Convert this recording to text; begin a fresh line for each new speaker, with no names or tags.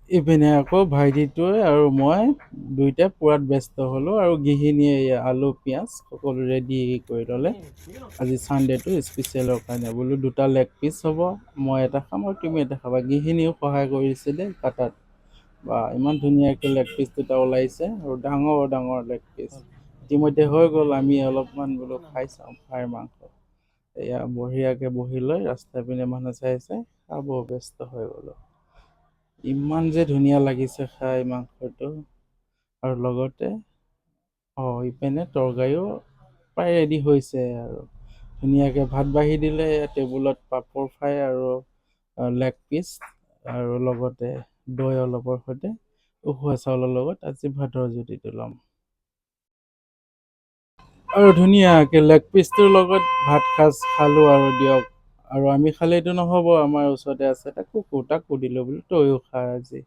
ইপিনে আকৌ ভাইটিটোৱে আৰু মই দুইটাই পূৰাত ব্যস্ত হ'লোঁ আৰু গৃহিণীয়ে এয়া আলু পিঁয়াজ সকলো ৰেডি কৰি ল'লে আজি ছানডেটো স্পেচিয়েলৰ কাৰণে। বোলো দুটা লেগ পিচ হ'ব, মই এটা খাম আৰু তুমি এটা খাবা। গৃহিণীয়েও সহায় কৰিছিলে কাটাত। বা ইমান ধুনীয়াকৈ লেগ পিচ দুটা ওলাইছে আৰু ডাঙৰ ডাঙৰ লেগ পিচ। ইতিমধ্যে হৈ গ'ল, আমি অলপমান বোলো খাই চাওঁ ফ্ৰাই মাংস। এয়া বঢ়িয়াকৈ বহি লৈ ৰাস্তাৰ পিনে মানুহ চাই চাই খাব ব্যস্ত হৈ গ'লোঁ। ইমান যে ধুনীয়া লাগিছে খাই মাংসটো। আৰু লগতে ইপিনে তৰকাৰীও প্ৰায় ৰেডি হৈছে আৰু ধুনীয়াকৈ ভাত বাঢ়ি দিলে টেবুলত পাপৰ ফ্ৰাই আৰু লেগ পিচ আৰু লগতে দৈ অলপৰ সৈতে উখোৱা চাউলৰ লগত আজি ভাতৰ জুতিটো ল'ম। আৰু ধুনীয়াকৈ লেগ পিচটোৰ লগত ভাত সাজ খালোঁ আৰু দিয়ক। আৰু আমি খালেইতো নহ'ব, আমাৰ ওচৰতে আছে এটা কুকুৰ, তাকো দিলোঁ বোলো তয়ো খা আজি।